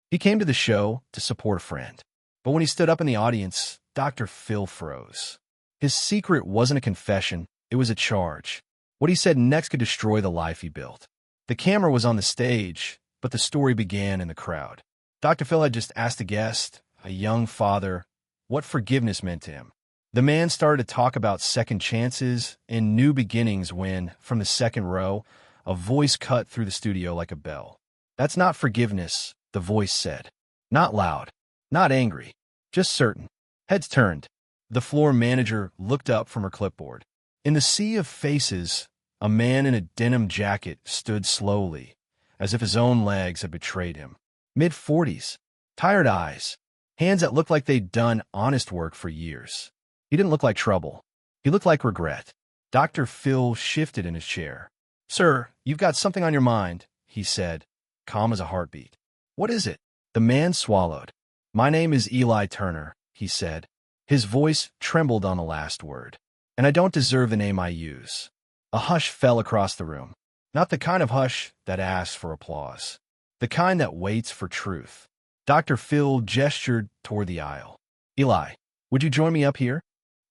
He came to the show to support a friend. But when he stood up in the audience, Dr. Phill froze. His secret wasn't a confession, it was a charge. What he said next could destroy the life he built. The camera was on the stage, but the story began in the crowd. Dr. Phill had just asked a guest, a young father, what forgiveness meant to him. The man started to talk about second chances and new beginnings when, from the second row, a voice cut through the studio like a bell. "That's not forgiveness," the voice said. Not loud, not angry, just certain. Heads turned. The floor manager looked up from her clipboard. In the sea of faces, a man in a denim jacket stood slowly, as if his own legs had betrayed him. Mid-40s, tired eyes, hands that looked like they'd done honest work for years. He didn't look like trouble. He looked like regret. Dr. Phill shifted in his chair. "Sir, you've got something on your mind," he said, calm as a heartbeat. "What is it?" The man swallowed. "My name is Eli Turner," he said. His voice trembled on the last word. "And I don't deserve the name I use." A hush fell across the room. Not the kind of hush that asks for applause. The kind that waits for truth. Dr. Phill gestured toward the aisle. "Eli, would you join me up here?"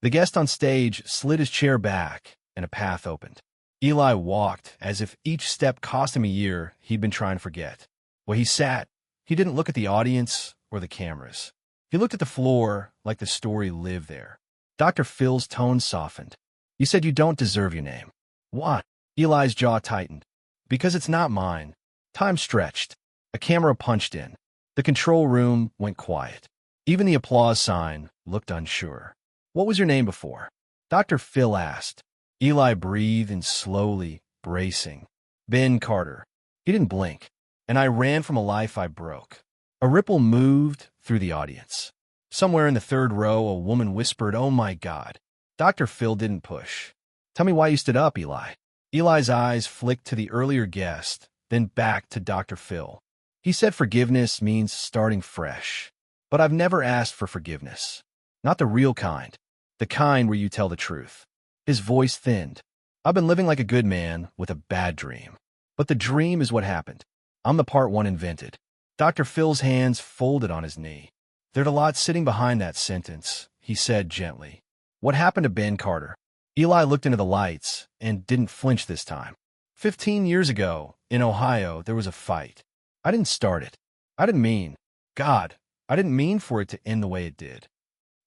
The guest on stage slid his chair back, and a path opened. Eli walked as if each step cost him a year he'd been trying to forget. Where he sat, he didn't look at the audience or the cameras. He looked at the floor like the story lived there. Dr. Phil's tone softened. "You said you don't deserve your name." "What?" Eli's jaw tightened. "Because it's not mine." Time stretched. A camera punched in. The control room went quiet. Even the applause sign looked unsure. "What was your name before?" Dr. Phill asked. Eli breathed in slowly, bracing. "Ben Carter." He didn't blink. "And I ran from a life I broke." A ripple moved through the audience. Somewhere in the third row, a woman whispered, "Oh my God." Dr. Phill didn't push. "Tell me why you stood up, Eli." Eli's eyes flicked to the earlier guest, then back to Dr. Phill. He said forgiveness means starting fresh. But I've never asked for forgiveness. Not the real kind. The kind where you tell the truth. His voice thinned. "I've been living like a good man with a bad dream. But the dream is what happened. I'm the part one invented." Dr. Phil's hands folded on his knee. "There's a lot sitting behind that sentence," he said gently. "What happened to Ben Carter?" Eli looked into the lights and didn't flinch this time. 15 years ago, in Ohio, there was a fight. I didn't start it. I didn't mean. God, I didn't mean for it to end the way it did."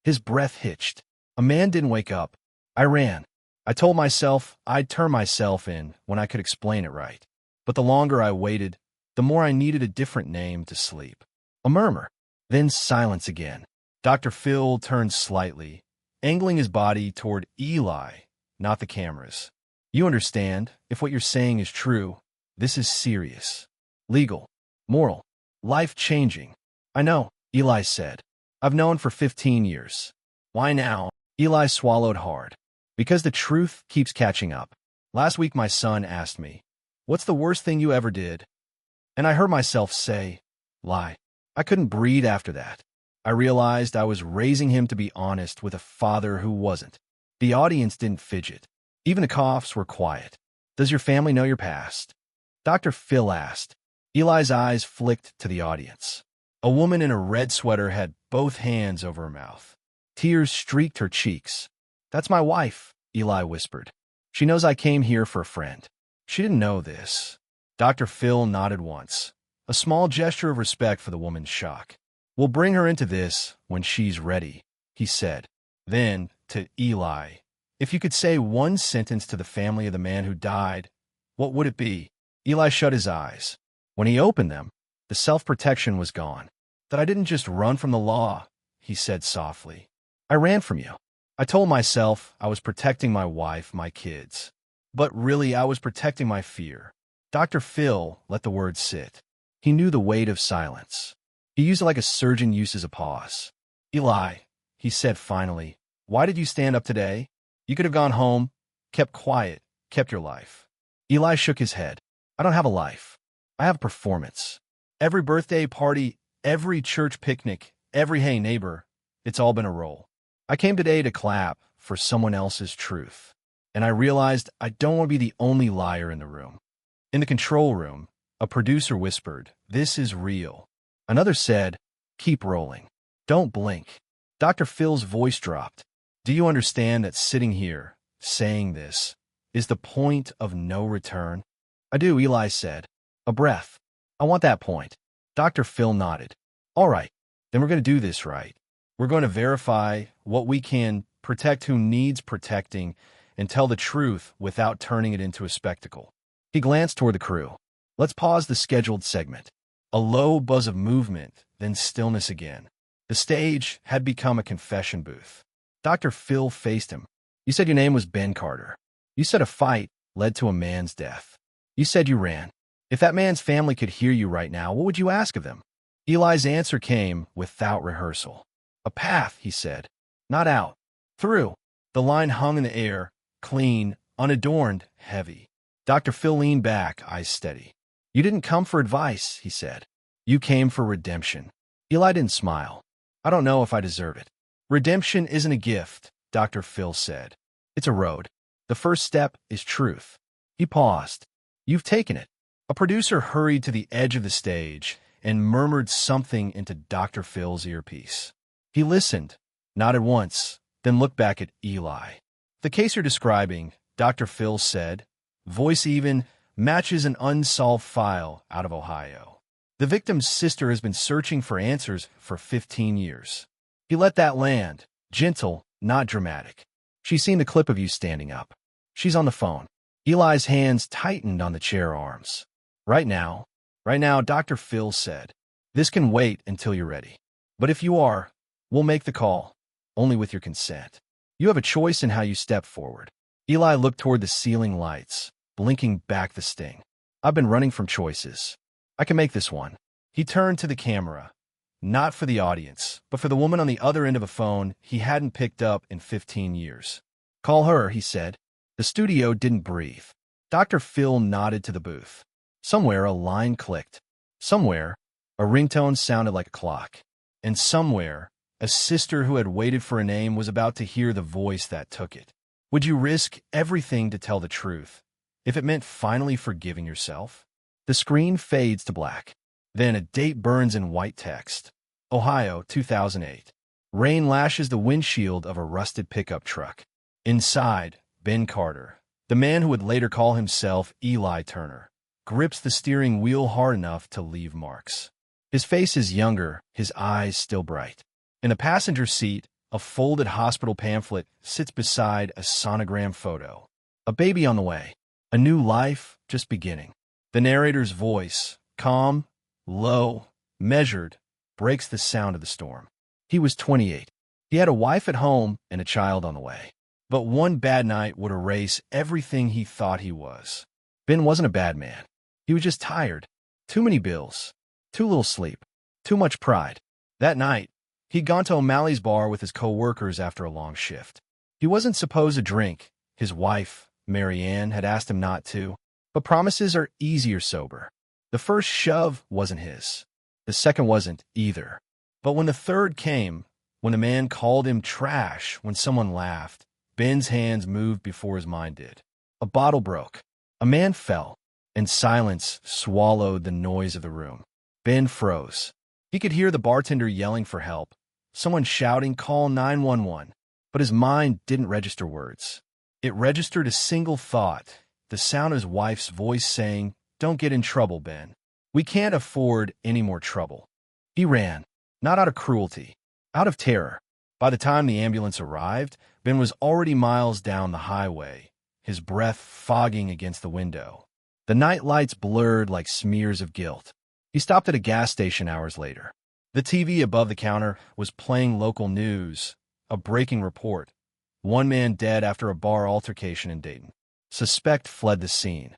His breath hitched. "A man didn't wake up. I ran. I told myself I'd turn myself in when I could explain it right. But the longer I waited, the more I needed a different name to sleep." A murmur. Then silence again. Dr. Phill turned slightly, angling his body toward Eli, not the cameras. "You understand, if what you're saying is true, this is serious. Legal. Moral. Life-changing." "I know," Eli said. "I've known for 15 years. Why now?" Eli swallowed hard. "Because the truth keeps catching up. Last week my son asked me, 'What's the worst thing you ever did?' And I heard myself say, 'Lie.' I couldn't breathe after that. I realized I was raising him to be honest with a father who wasn't." The audience didn't fidget. Even the coughs were quiet. "Does your family know your past?" Dr. Phill asked. Eli's eyes flicked to the audience. A woman in a red sweater had both hands over her mouth. Tears streaked her cheeks. "That's my wife," Eli whispered. "She knows I came here for a friend." She didn't know this. Dr. Phill nodded once, a small gesture of respect for the woman's shock. "We'll bring her into this when she's ready," he said. Then, to Eli, "If you could say one sentence to the family of the man who died, what would it be?" Eli shut his eyes. When he opened them, the self-protection was gone. "That I didn't just run from the law," he said softly. "I ran from you. I told myself I was protecting my wife, my kids. But really, I was protecting my fear." Dr. Phill let the words sit. He knew the weight of silence. He used it like a surgeon uses a pause. "Eli," he said finally, "why did you stand up today? You could have gone home, kept quiet, kept your life." Eli shook his head. "I don't have a life. I have performance. Every birthday party, every church picnic, every hey neighbor, it's all been a role. I came today to clap for someone else's truth. And I realized I don't want to be the only liar in the room." In the control room, a producer whispered, "This is real." Another said, "Keep rolling. Don't blink." Dr. Phil's voice dropped. "Do you understand that sitting here, saying this, is the point of no return?" "I do," Eli said. "A breath. I want that point." Dr. Phill nodded. "All right, then we're going to do this right. We're going to verify what we can, protect who needs protecting, and tell the truth without turning it into a spectacle." He glanced toward the crew. "Let's pause the scheduled segment." A low buzz of movement, then stillness again. The stage had become a confession booth. Dr. Phill faced him. "You said your name was Ben Carter. You said a fight led to a man's death. You said you ran. If that man's family could hear you right now, what would you ask of them?" Eli's answer came without rehearsal. "A path," he said. "Not out. Through." The line hung in the air, clean, unadorned, heavy. Dr. Phill leaned back, eyes steady. "You didn't come for advice," he said. "You came for redemption." Eli didn't smile. "I don't know if I deserve it." "Redemption isn't a gift," Dr. Phill said. "It's a road. The first step is truth." He paused. "You've taken it." A producer hurried to the edge of the stage and murmured something into Dr. Phil's earpiece. He listened, nodded once, then looked back at Eli. "The case you're describing," Dr. Phill said, voice even, "matches an unsolved file out of Ohio. The victim's sister has been searching for answers for 15 years. He let that land, gentle, not dramatic. She's seen the clip of you standing up. She's on the phone." Eli's hands tightened on the chair arms. Right now, Dr. Phill said, "This can wait until you're ready. But if you are, we'll make the call, only with your consent. You have a choice in how you step forward." Eli looked toward the ceiling lights, blinking back the sting. "I've been running from choices. I can make this one." He turned to the camera, not for the audience, but for the woman on the other end of a phone he hadn't picked up in 15 years. "Call her," he said. The studio didn't breathe. Dr. Phill nodded to the booth. Somewhere a line clicked. Somewhere a ringtone sounded like a clock. And somewhere a sister who had waited for a name was about to hear the voice that took it. Would you risk everything to tell the truth, if it meant finally forgiving yourself? The screen fades to black. Then a date burns in white text. Ohio, 2008. Rain lashes the windshield of a rusted pickup truck. Inside, Ben Carter, the man who would later call himself Eli Turner, grips the steering wheel hard enough to leave marks. His face is younger, his eyes still bright. In the passenger seat, a folded hospital pamphlet sits beside a sonogram photo. A baby on the way. A new life just beginning. The narrator's voice, calm, low, measured, breaks the sound of the storm. He was 28. He had a wife at home and a child on the way. But one bad night would erase everything he thought he was. Ben wasn't a bad man. He was just tired. Too many bills. Too little sleep. Too much pride. That night, he'd gone to O'Malley's bar with his co-workers after a long shift. He wasn't supposed to drink. His wife, Mary Ann, had asked him not to. But promises are easier sober. The first shove wasn't his. The second wasn't either. But when the third came, when a man called him trash, when someone laughed, Ben's hands moved before his mind did. A bottle broke. A man fell, and silence swallowed the noise of the room. Ben froze. He could hear the bartender yelling for help, someone shouting, "Call 911." But his mind didn't register words. It registered a single thought, the sound of his wife's voice saying, "Don't get in trouble, Ben. We can't afford any more trouble." He ran, not out of cruelty, out of terror. By the time the ambulance arrived, Ben was already miles down the highway, his breath fogging against the window. The night lights blurred like smears of guilt. He stopped at a gas station hours later. The TV above the counter was playing local news, a breaking report. One man dead after a bar altercation in Dayton. Suspect fled the scene.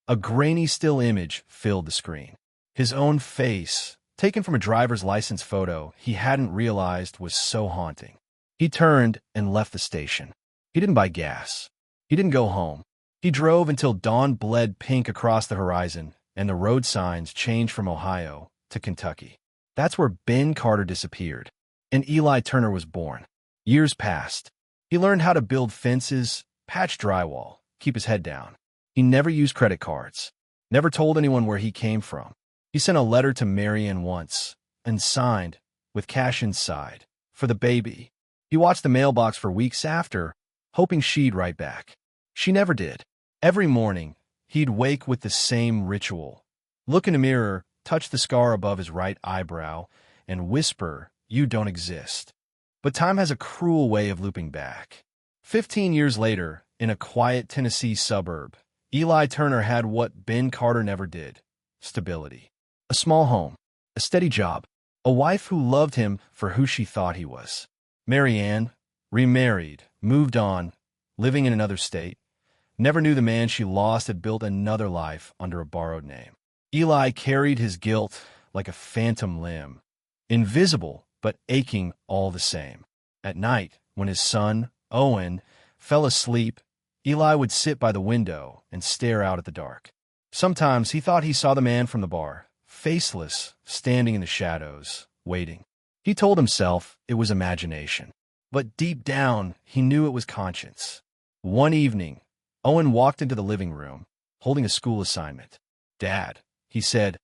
A grainy still image filled the screen. His own face, taken from a driver's license photo he hadn't realized was so haunting. He turned and left the station. He didn't buy gas. He didn't go home. He drove until dawn bled pink across the horizon and the road signs changed from Ohio to Kentucky. That's where Ben Carter disappeared, and Eli Turner was born. Years passed. He learned how to build fences, patch drywall, keep his head down. He never used credit cards, never told anyone where he came from. He sent a letter to Marianne once, and signed, with cash inside, for the baby. He watched the mailbox for weeks after, hoping she'd write back. She never did. Every morning, he'd wake with the same ritual. Look in a mirror, touch the scar above his right eyebrow, and whisper, "You don't exist." But time has a cruel way of looping back. 15 years later, in a quiet Tennessee suburb, Eli Turner had what Ben Carter never did: stability. A small home, a steady job, a wife who loved him for who she thought he was. Mary Ann, remarried, moved on, living in another state, never knew the man she lost had built another life under a borrowed name. Eli carried his guilt like a phantom limb, invisible but aching all the same. At night, when his son, Owen, fell asleep, Eli would sit by the window and stare out at the dark. Sometimes he thought he saw the man from the bar, faceless, standing in the shadows, waiting. He told himself it was imagination, but deep down he knew it was conscience. One evening, Owen walked into the living room, holding a school assignment. "Dad," he said,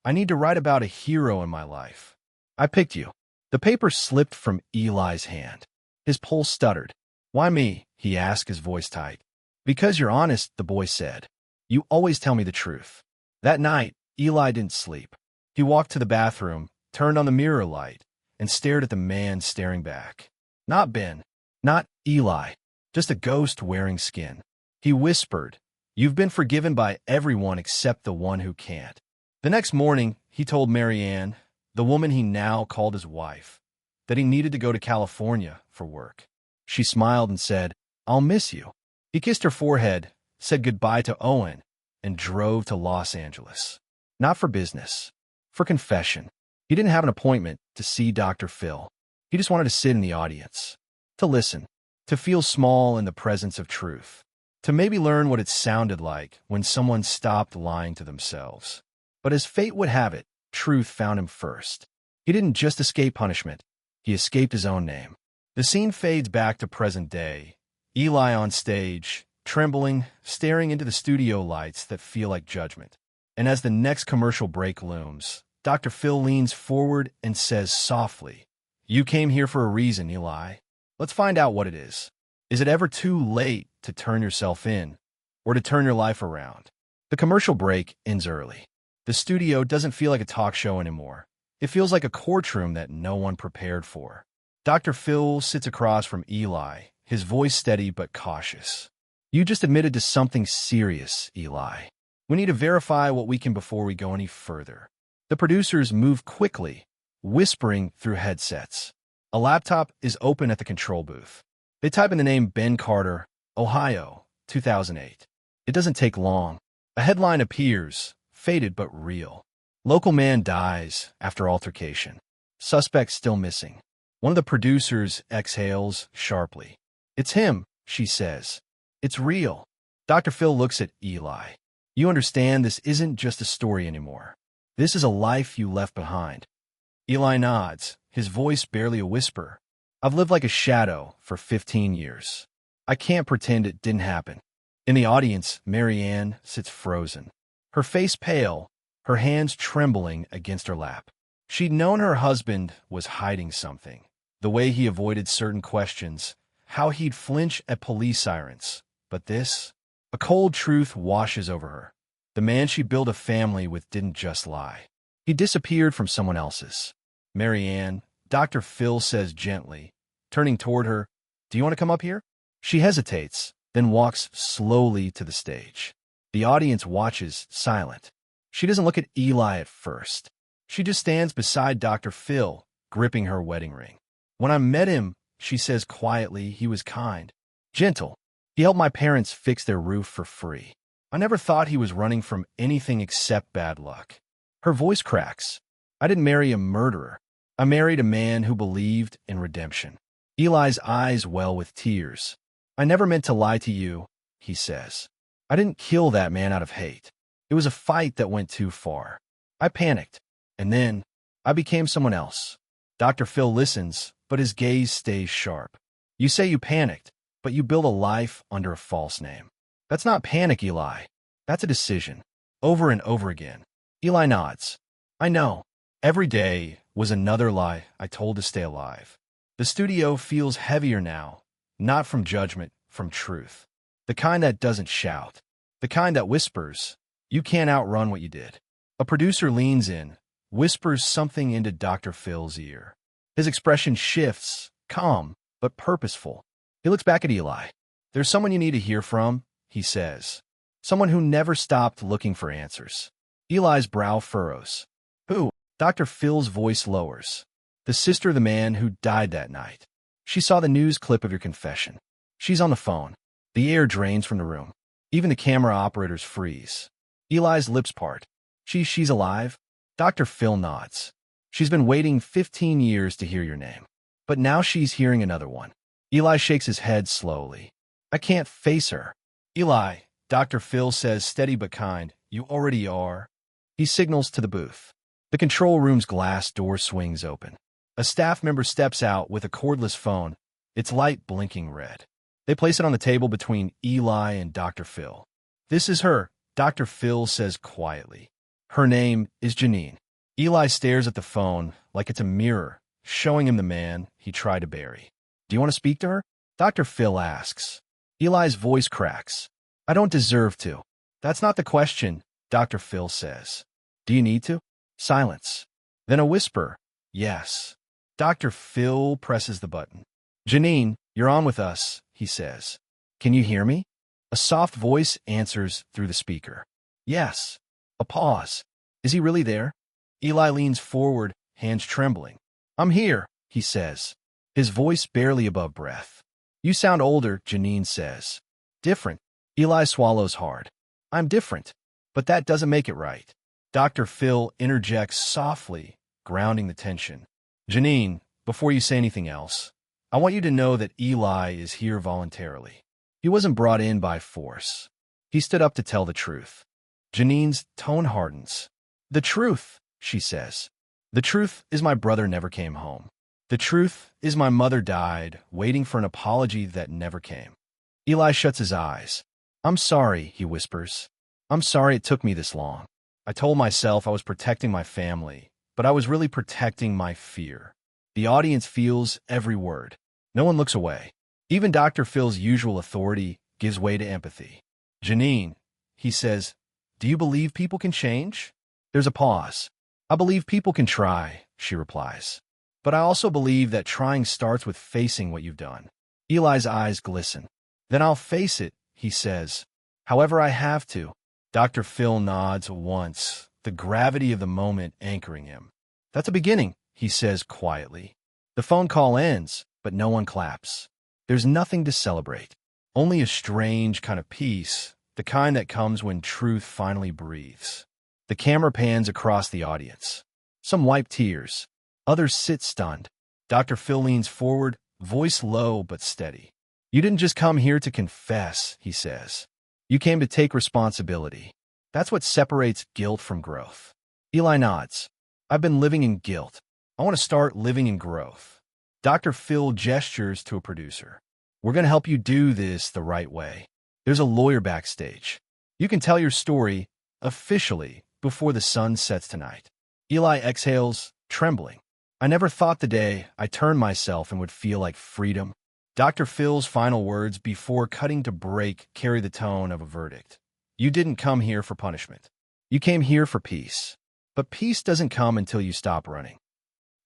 "I need to write about a hero in my life. I picked you." The paper slipped from Eli's hand. His pulse stuttered. "Why me?" he asked, his voice tight. "Because you're honest," the boy said. "You always tell me the truth." That night, Eli didn't sleep. He walked to the bathroom, turned on the mirror light, and stared at the man staring back. Not Ben, not Eli, just a ghost wearing skin. He whispered, "You've been forgiven by everyone except the one who can't." The next morning, he told Mary Ann, the woman he now called his wife, that he needed to go to California for work. She smiled and said, "I'll miss you." He kissed her forehead, said goodbye to Owen, and drove to Los Angeles. Not for business, for confession. He didn't have an appointment to see Dr. Phill. He just wanted to sit in the audience, to listen, to feel small in the presence of truth, to maybe learn what it sounded like when someone stopped lying to themselves. But as fate would have it, truth found him first. He didn't just escape punishment, he escaped his own name. The scene fades back to present day. Eli on stage, trembling, staring into the studio lights that feel like judgment. And as the next commercial break looms, Dr. Phill leans forward and says softly, "You came here for a reason, Eli. Let's find out what it is. Is it ever too late to turn yourself in, or to turn your life around?" The commercial break ends early. The studio doesn't feel like a talk show anymore. It feels like a courtroom that no one prepared for. Dr. Phill sits across from Eli, his voice steady but cautious. "You just admitted to something serious, Eli. We need to verify what we can before we go any further." The producers move quickly, whispering through headsets. A laptop is open at the control booth. They type in the name Ben Carter, Ohio, 2008. It doesn't take long. A headline appears, faded but real. "Local man dies after altercation. Suspect still missing." One of the producers exhales sharply. "It's him," she says. "It's real." Dr. Phill looks at Eli. "You understand this isn't just a story anymore. This is a life you left behind." Eli nods, his voice barely a whisper. "I've lived like a shadow for 15 years. I can't pretend it didn't happen." In the audience, Mary Ann sits frozen, her face pale, her hands trembling against her lap. She'd known her husband was hiding something. The way he avoided certain questions, how he'd flinch at police sirens. But this? A cold truth washes over her. The man she built a family with didn't just lie. He disappeared from someone else's. "Mary Ann," Dr. Phill says gently, turning toward her, "do you want to come up here?" She hesitates, then walks slowly to the stage. The audience watches, silent. She doesn't look at Eli at first. She just stands beside Dr. Phill, gripping her wedding ring. "When I met him," she says quietly, "he was kind, gentle. He helped my parents fix their roof for free. I never thought he was running from anything except bad luck." Her voice cracks. "I didn't marry a murderer. I married a man who believed in redemption." Eli's eyes well with tears. "I never meant to lie to you," he says. "I didn't kill that man out of hate. It was a fight that went too far. I panicked, and then I became someone else." Dr. Phill listens, but his gaze stays sharp. "You say you panicked, but you built a life under a false name. That's not panic, Eli. That's a decision. Over and over again." Eli nods. "I know. Every day, was another lie I told to stay alive. The studio feels heavier now, not from judgment, from truth. The kind that doesn't shout. The kind that whispers, "You can't outrun what you did." A producer leans in, whispers something into Dr. Phil's ear. His expression shifts, calm, but purposeful. He looks back at Eli. "There's someone you need to hear from," he says. "Someone who never stopped looking for answers." Eli's brow furrows. "Who?" Dr. Phil's voice lowers. "The sister of the man who died that night. She saw the news clip of your confession. She's on the phone." The air drains from the room. Even the camera operators freeze. Eli's lips part. She's alive?" Dr. Phill nods. "She's been waiting 15 years to hear your name. But now she's hearing another one." Eli shakes his head slowly. "I can't face her." "Eli," Dr. Phill says, steady but kind, "you already are." He signals to the booth. The control room's glass door swings open. A staff member steps out with a cordless phone, its light blinking red. They place it on the table between Eli and Dr. Phill. "This is her," Dr. Phill says quietly. "Her name is Janine." Eli stares at the phone like it's a mirror, showing him the man he tried to bury. "Do you want to speak to her?" Dr. Phill asks. Eli's voice cracks. "I don't deserve to." "That's not the question," Dr. Phill says. "Do you need to?" Silence. Then a whisper. "Yes." Dr. Phill presses the button. "Janine, you're on with us," he says. "Can you hear me?" A soft voice answers through the speaker. "Yes." A pause. Is he really there? Eli leans forward, hands trembling. "I'm here," he says, his voice barely above breath. "You sound older," Janine says. "Different." Eli swallows hard. "I'm different, but that doesn't make it right." Dr. Phill interjects softly, grounding the tension. "Janine, before you say anything else, I want you to know that Eli is here voluntarily. He wasn't brought in by force. He stood up to tell the truth." Janine's tone hardens. "The truth," she says. "The truth is my brother never came home. The truth is my mother died, waiting for an apology that never came." Eli shuts his eyes. "I'm sorry," he whispers. "I'm sorry it took me this long. I told myself I was protecting my family, but I was really protecting my fear." The audience feels every word. No one looks away. Even Dr. Phil's usual authority gives way to empathy. "Janine," he says, "do you believe people can change?" There's a pause. "I believe people can try," she replies. "But I also believe that trying starts with facing what you've done." Eli's eyes glisten. "Then I'll face it," he says. "However I have to." Dr. Phill nods once, the gravity of the moment anchoring him. "That's a beginning," he says quietly. The phone call ends, but no one claps. There's nothing to celebrate. Only a strange kind of peace, the kind that comes when truth finally breathes. The camera pans across the audience. Some wipe tears. Others sit stunned. Dr. Phill leans forward, voice low but steady. "You didn't just come here to confess," he says. "You came to take responsibility. That's what separates guilt from growth." Eli nods. "I've been living in guilt. I want to start living in growth." Dr. Phill gestures to a producer. "We're going to help you do this the right way." There's a lawyer backstage. "You can tell your story, officially, before the sun sets tonight." Eli exhales, trembling. "I never thought the day I turned myself and would feel like freedom." Dr. Phil's final words before cutting to break carry the tone of a verdict. "You didn't come here for punishment. You came here for peace. But peace doesn't come until you stop running."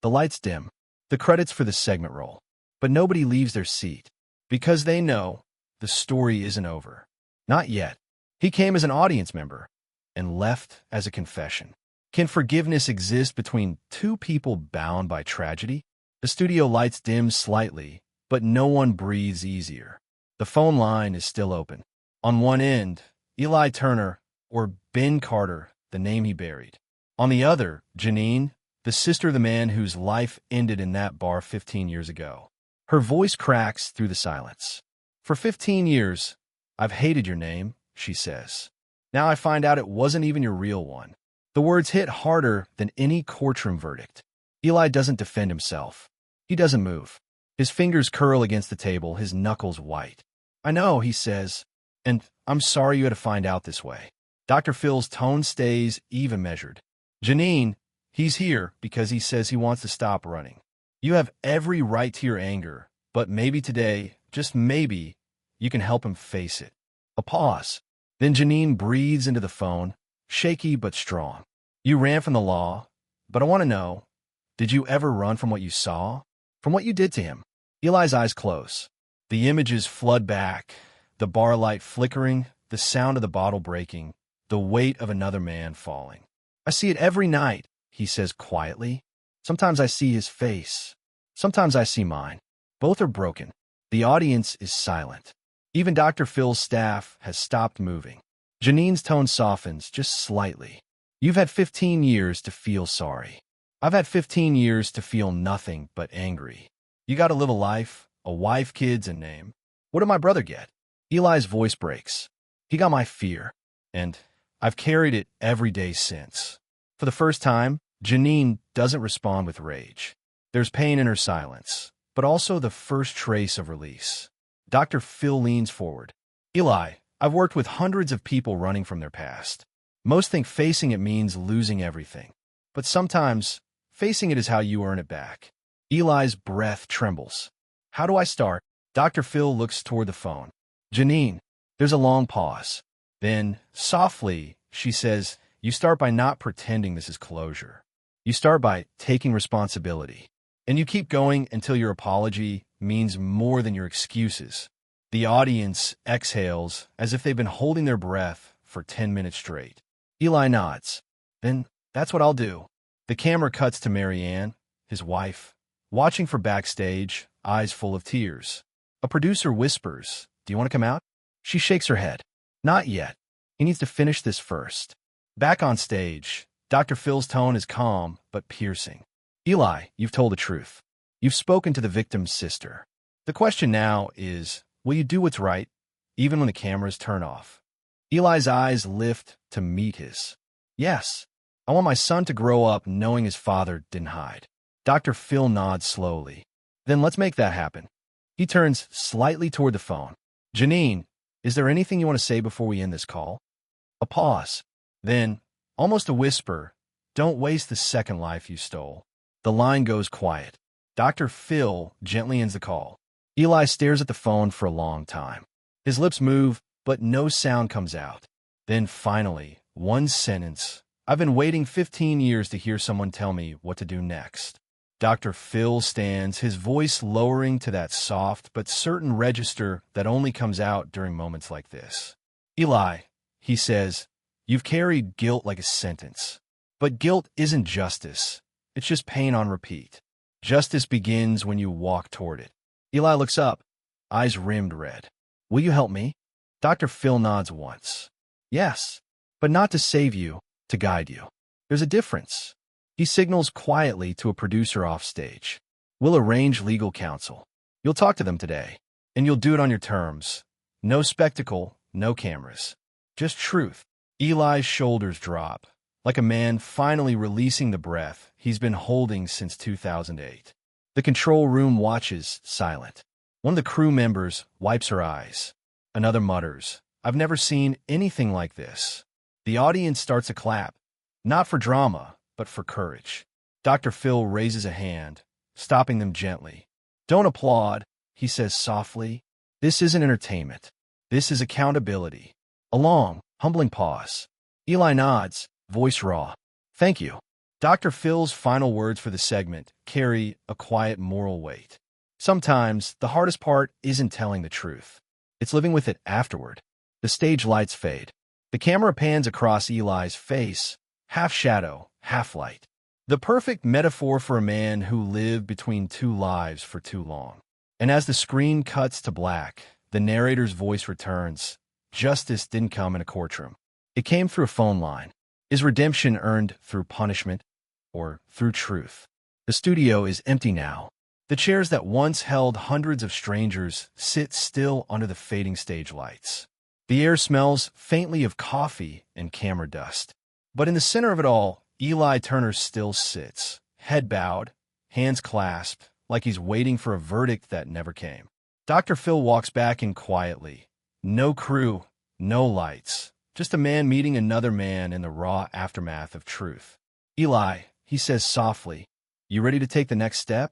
The lights dim. The credits for the segment roll. But nobody leaves their seat. Because they know the story isn't over. Not yet. He came as an audience member and left as a confession. Can forgiveness exist between two people bound by tragedy? The studio lights dim slightly, but no one breathes easier. The phone line is still open. On one end, Eli Turner, or Ben Carter, the name he buried. On the other, Janine, the sister of the man whose life ended in that bar 15 years ago. Her voice cracks through the silence. "For 15 years, I've hated your name," she says. "Now I find out it wasn't even your real one." The words hit harder than any courtroom verdict. Eli doesn't defend himself. He doesn't move. His fingers curl against the table, his knuckles white. "I know," he says, "and I'm sorry you had to find out this way." Dr. Phil's tone stays even measured. "Janine," He's here because he says he wants to stop running. You have every right to your anger, but maybe today, just maybe, you can help him face it. A pause. Then Janine breathes into the phone, shaky but strong. You ran from the law, but I want to know, did you ever run from what you saw? From what you did to him? Eli's eyes close. The images flood back, the bar light flickering, the sound of the bottle breaking, the weight of another man falling. I see it every night, he says quietly. Sometimes I see his face. Sometimes I see mine. Both are broken. The audience is silent. Even Dr. Phil's staff has stopped moving. Janine's tone softens just slightly. You've had 15 years to feel sorry. I've had 15 years to feel nothing but angry. You got a little life, a wife, kids, and name. What did my brother get? Eli's voice breaks. He got my fear, and I've carried it every day since. For the first time, Janine doesn't respond with rage. There's pain in her silence, but also the first trace of release. Dr. Phill leans forward. Eli, I've worked with hundreds of people running from their past. Most think facing it means losing everything. But sometimes, facing it is how you earn it back. Eli's breath trembles. How do I start? Dr. Phill looks toward the phone. Janine, there's a long pause. Then, softly, she says, you start by not pretending this is closure. You start by taking responsibility. And you keep going until your apology means more than your excuses. The audience exhales as if they've been holding their breath for 10 minutes straight. Eli nods. Then, that's what I'll do. The camera cuts to Marianne, his wife, watching for backstage, eyes full of tears. A producer whispers, do you want to come out? She shakes her head. Not yet. He needs to finish this first. Back on stage, Dr. Phil's tone is calm but piercing. Eli, you've told the truth. You've spoken to the victim's sister. The question now is, will you do what's right, even when the cameras turn off? Eli's eyes lift to meet his. Yes, I want my son to grow up knowing his father didn't hide. Dr. Phill nods slowly. Then let's make that happen. He turns slightly toward the phone. Janine, is there anything you want to say before we end this call? A pause. Then, almost a whisper, don't waste the second life you stole. The line goes quiet. Dr. Phill gently ends the call. Eli stares at the phone for a long time. His lips move, but no sound comes out. Then finally, one sentence. I've been waiting 15 years to hear someone tell me what to do next. Dr. Phill stands, his voice lowering to that soft but certain register that only comes out during moments like this. Eli, he says, you've carried guilt like a sentence. But guilt isn't justice. It's just pain on repeat. Justice begins when you walk toward it. Eli looks up, eyes rimmed red. Will you help me? Dr. Phill nods once. Yes, but not to save you, to guide you. There's a difference. He signals quietly to a producer off stage. We'll arrange legal counsel. You'll talk to them today, and you'll do it on your terms. No spectacle, no cameras. Just truth. Eli's shoulders drop, like a man finally releasing the breath he's been holding since 2008. The control room watches, silent. One of the crew members wipes her eyes. Another mutters, I've never seen anything like this. The audience starts a clap, not for drama, but for courage. Dr. Phill raises a hand, stopping them gently. Don't applaud, he says softly. This isn't entertainment. This is accountability. A long, humbling pause. Eli nods, voice raw. Thank you. Dr. Phil's final words for the segment carry a quiet moral weight. Sometimes the hardest part isn't telling the truth. It's living with it afterward. The stage lights fade. The camera pans across Eli's face, half shadow, half light. The perfect metaphor for a man who lived between two lives for too long. And as the screen cuts to black, the narrator's voice returns. Justice didn't come in a courtroom. It came through a phone line. Is redemption earned through punishment or through truth? The studio is empty now. The chairs that once held hundreds of strangers sit still under the fading stage lights. The air smells faintly of coffee and camera dust. But in the center of it all, Eli Turner still sits, head bowed, hands clasped, like he's waiting for a verdict that never came. Dr. Phill walks back in quietly. No crew, no lights, just a man meeting another man in the raw aftermath of truth. Eli, he says softly. You ready to take the next step?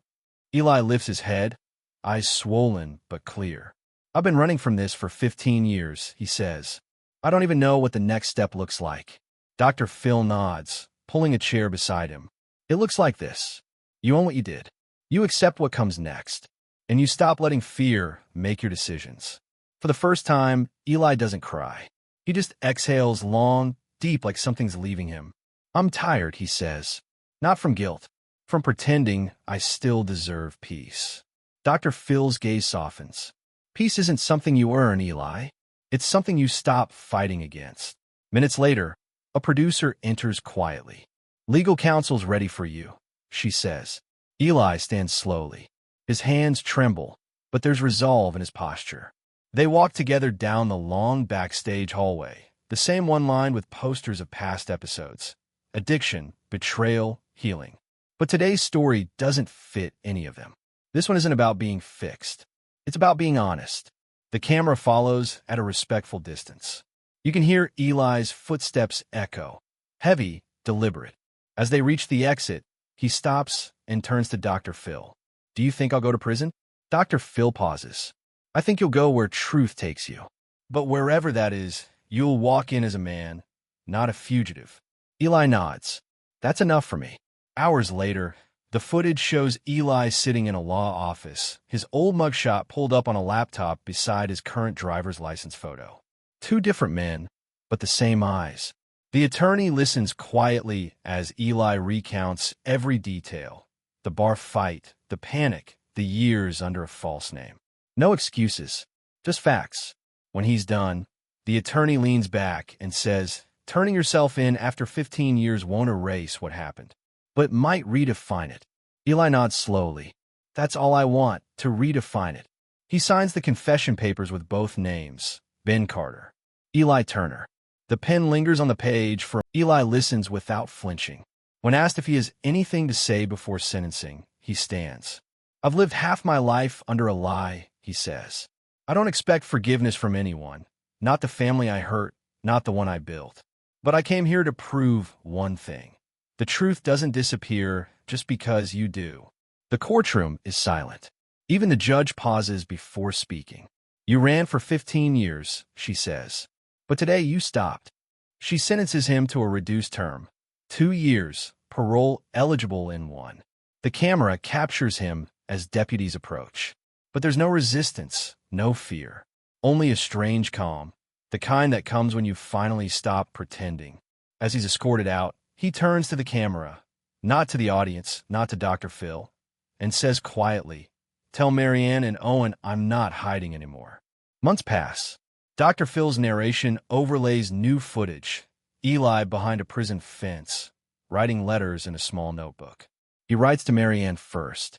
Eli lifts his head, eyes swollen but clear. I've been running from this for 15 years, he says. I don't even know what the next step looks like. Dr. Phill nods, pulling a chair beside him. It looks like this. You own what you did. You accept what comes next. And you stop letting fear make your decisions. For the first time, Eli doesn't cry. He just exhales long, deep, like something's leaving him. I'm tired, he says. Not from guilt. From pretending I still deserve peace. Dr. Phil's gaze softens. Peace isn't something you earn, Eli. It's something you stop fighting against. Minutes later, a producer enters quietly. Legal counsel's ready for you, she says. Eli stands slowly. His hands tremble, but there's resolve in his posture. They walk together down the long backstage hallway, the same one lined with posters of past episodes. Addiction, betrayal, healing. But today's story doesn't fit any of them. This one isn't about being fixed. It's about being honest. The camera follows at a respectful distance. You can hear Eli's footsteps echo, heavy, deliberate. As they reach the exit, he stops and turns to Dr. Phill. Do you think I'll go to prison? Dr. Phill pauses. I think you'll go where truth takes you. But wherever that is, you'll walk in as a man, not a fugitive. Eli nods. That's enough for me. Hours later, the footage shows Eli sitting in a law office, his old mugshot pulled up on a laptop beside his current driver's license photo. Two different men, but the same eyes. The attorney listens quietly as Eli recounts every detail. The bar fight, the panic, the years under a false name. No excuses, just facts. When he's done, the attorney leans back and says, turning yourself in after 15 years won't erase what happened, but might redefine it. Eli nods slowly. That's all I want, to redefine it. He signs the confession papers with both names, Ben Carter, Eli Turner. The pen lingers on the page for Eli listens without flinching. When asked if he has anything to say before sentencing, he stands. I've lived half my life under a lie, he says. I don't expect forgiveness from anyone, not the family I hurt, not the one I built. But I came here to prove one thing. The truth doesn't disappear just because you do. The courtroom is silent. Even the judge pauses before speaking. You ran for 15 years, she says. But today you stopped. She sentences him to a reduced term. 2 years, parole eligible in 1. The camera captures him as deputies approach. But there's no resistance, no fear. Only a strange calm, the kind that comes when you finally stop pretending. As he's escorted out, he turns to the camera, not to the audience, not to Dr. Phill, and says quietly, tell Marianne and Owen I'm not hiding anymore. Months pass. Dr. Phil's narration overlays new footage. Eli behind a prison fence, writing letters in a small notebook. He writes to Marianne first.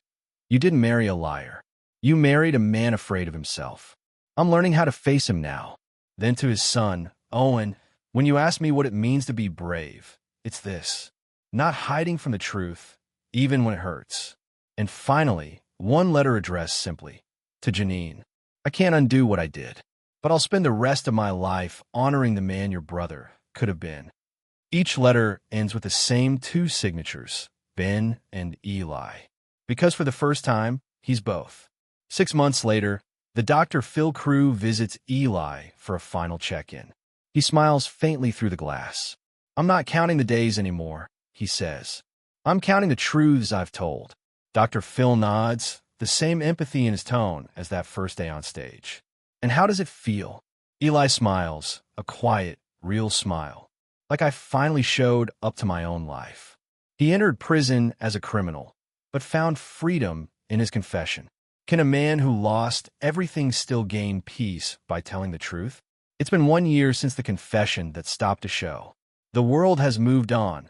You didn't marry a liar. You married a man afraid of himself. I'm learning how to face him now. Then to his son, Owen, when you ask me what it means to be brave, it's this. Not hiding from the truth, even when it hurts. And finally, one letter addressed simply, to Janine. I can't undo what I did, but I'll spend the rest of my life honoring the man your brother could have been. Each letter ends with the same 2 signatures, Ben and Eli. Because for the first time, he's both. 6 months later, the Dr. Phill crew visits Eli for a final check-in. He smiles faintly through the glass. I'm not counting the days anymore, he says. I'm counting the truths I've told. Dr. Phill nods, the same empathy in his tone as that first day on stage. And how does it feel? Eli smiles, a quiet, real smile, like I finally showed up to my own life. He entered prison as a criminal, but found freedom in his confession. Can a man who lost everything still gain peace by telling the truth? It's been 1 year since the confession that stopped a show. The world has moved on,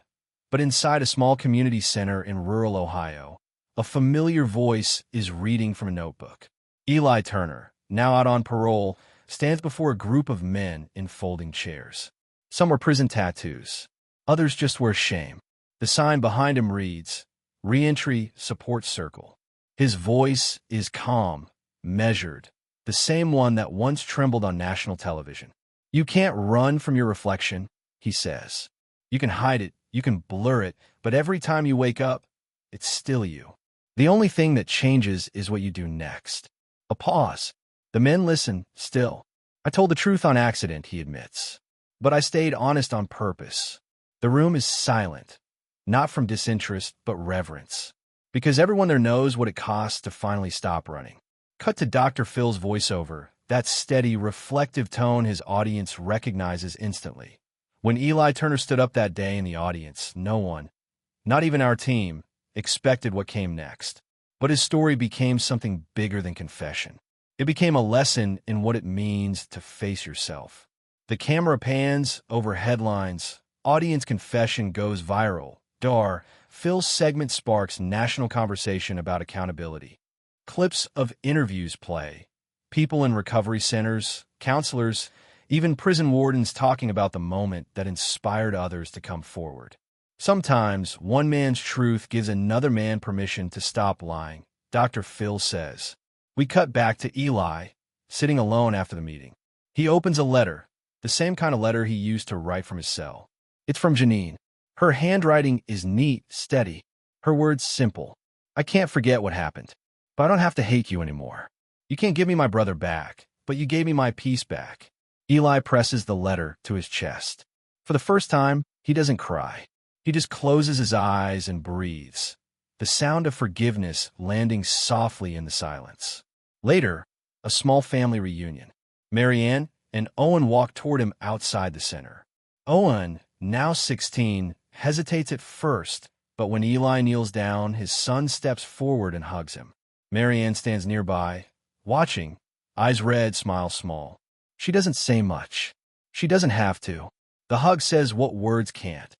but inside a small community center in rural Ohio, a familiar voice is reading from a notebook. Eli Turner, now out on parole, stands before a group of men in folding chairs. Some wear prison tattoos. Others just wear shame. The sign behind him reads, Reentry Support Circle. His voice is calm, measured, the same one that once trembled on national television. You can't run from your reflection, he says. You can hide it, you can blur it, but every time you wake up, it's still you. The only thing that changes is what you do next. A pause. The men listen, still. I told the truth on accident, he admits. But I stayed honest on purpose. The room is silent, not from disinterest, but reverence. Because everyone there knows what it costs to finally stop running. Cut to Dr. Phil's voiceover, that steady, reflective tone his audience recognizes instantly. When Eli Turner stood up that day in the audience, no one, not even our team, expected what came next. But his story became something bigger than confession. It became a lesson in what it means to face yourself. The camera pans over headlines, audience confession goes viral. Phil's segment sparks national conversation about accountability. Clips of interviews play. People in recovery centers, counselors, even prison wardens talking about the moment that inspired others to come forward. Sometimes one man's truth gives another man permission to stop lying, Dr. Phill says. We cut back to Eli, sitting alone after the meeting. He opens a letter, the same kind of letter he used to write from his cell. It's from Janine. Her handwriting is neat, steady. Her words simple. I can't forget what happened, but I don't have to hate you anymore. You can't give me my brother back, but you gave me my peace back. Eli presses the letter to his chest. For the first time, he doesn't cry. He just closes his eyes and breathes, the sound of forgiveness landing softly in the silence. Later, a small family reunion. Marianne and Owen walk toward him outside the center. Owen, now 16, hesitates at first, but when Eli kneels down, his son steps forward and hugs him. Marianne stands nearby, watching, eyes red, smile small. She doesn't say much. She doesn't have to. The hug says what words can't.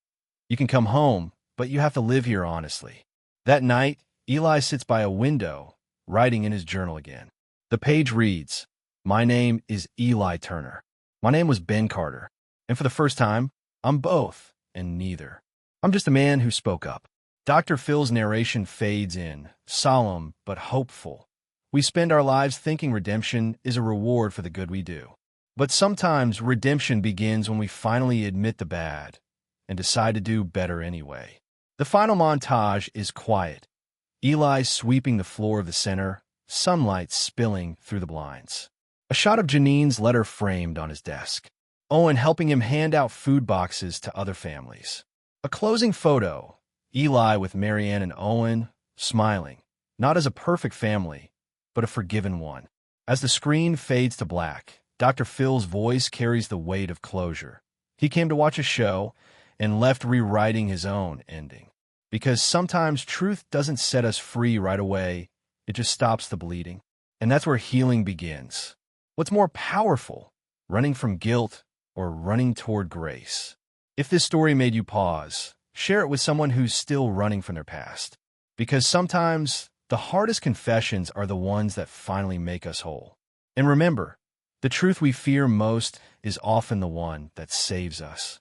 You can come home, but you have to live here honestly. That night, Eli sits by a window, writing in his journal again. The page reads, My name is Eli Turner. My name was Ben Carter. And for the first time, I'm both and neither. I'm just a man who spoke up. Dr. Phil's narration fades in, solemn but hopeful. We spend our lives thinking redemption is a reward for the good we do. But sometimes redemption begins when we finally admit the bad and decide to do better anyway. The final montage is quiet. Eli sweeping the floor of the center, sunlight spilling through the blinds. A shot of Janine's letter framed on his desk. Owen helping him hand out food boxes to other families. A closing photo. Eli with Marianne and Owen, smiling, not as a perfect family, but a forgiven one. As the screen fades to black, Dr. Phil's voice carries the weight of closure. He came to watch a show and left rewriting his own ending. Because sometimes truth doesn't set us free right away, it just stops the bleeding. And that's where healing begins. What's more powerful, running from guilt or running toward grace? If this story made you pause, share it with someone who's still running from their past. Because sometimes the hardest confessions are the ones that finally make us whole. And remember, the truth we fear most is often the one that saves us.